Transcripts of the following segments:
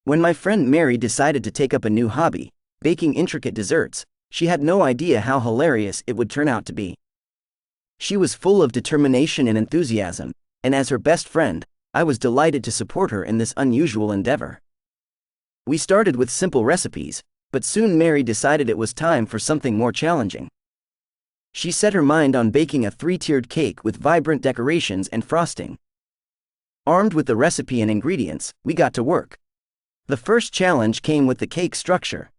When my friend Mary decided to take up a new hobby, baking intricate desserts, she had no idea how hilarious it would turn out to be. She was full of determination and enthusiasm, and as her best friend, I was delighted to support her in this unusual endeavor. We started with simple recipes, but soon Mary decided it was time for something more challenging. She set her mind on baking a 3-tiered cake with vibrant decorations and frosting. Armed with the recipe and ingredients, we got to work. The first challenge came with the cake structure.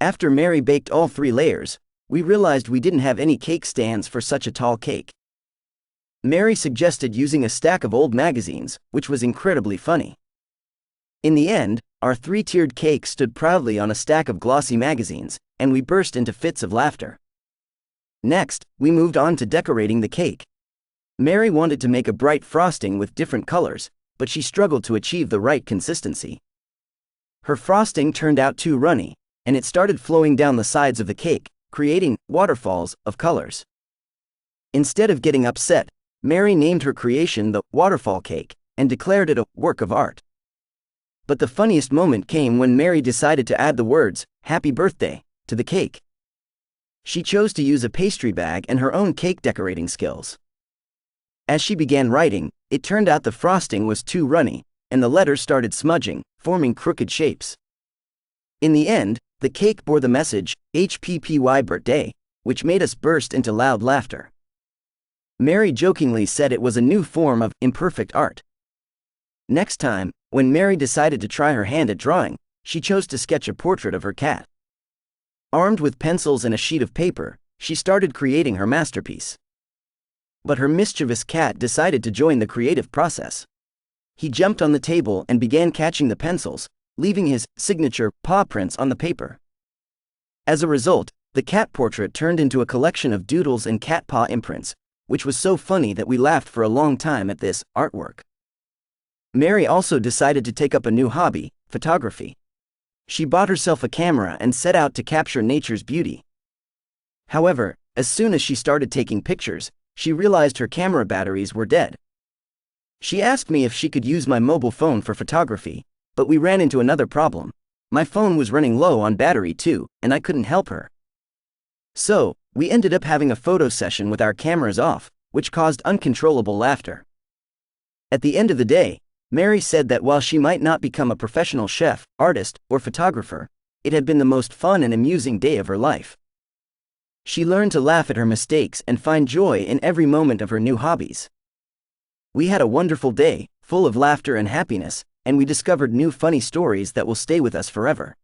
After Mary baked all 3 layers, we realized we didn't have any cake stands for such a tall cake. Mary suggested using a stack of old magazines, which was incredibly funny. In the end, our 3-tiered cake stood proudly on a stack of glossy magazines, and we burst into fits of laughter. Next, we moved on to decorating the cake. Mary wanted to make a bright frosting with different colors, but she struggled to achieve the right consistency. Her frosting turned out too runny, and it started flowing down the sides of the cake, creating waterfalls of colors. Instead of getting upset, Mary named her creation the waterfall cake and declared it a work of art. But the funniest moment came when Mary decided to add the words, "Happy Birthday," to the cake. She chose to use a pastry bag and her own cake decorating skills. As she began writing, it turned out the frosting was too runny, and the letters started smudging, forming crooked shapes. In the end, the cake bore the message, "HPPY Birthday," which made us burst into loud laughter. Mary jokingly said it was a new form of imperfect art. Next time, when Mary decided to try her hand at drawing, she chose to sketch a portrait of her cat. Armed with pencils and a sheet of paper, she started creating her masterpiece. But her mischievous cat decided to join the creative process. He jumped on the table and began catching the pencils, leaving his signature paw prints on the paper. As a result, the cat portrait turned into a collection of doodles and cat paw imprints, which was so funny that we laughed for a long time at this artwork. Mary also decided to take up a new hobby, photography. She bought herself a camera and set out to capture nature's beauty. However, as soon as she started taking pictures, she realized her camera batteries were dead. She asked me if she could use my mobile phone for photography, but we ran into another problem. My phone was running low on battery too, and I couldn't help her. So, we ended up having a photo session with our cameras off, which caused uncontrollable laughter. At the end of the day, Mary said that while she might not become a professional chef, artist, or photographer, it had been the most fun and amusing day of her life. She learned to laugh at her mistakes and find joy in every moment of her new hobbies. We had a wonderful day, full of laughter and happiness, and we discovered new funny stories that will stay with us forever.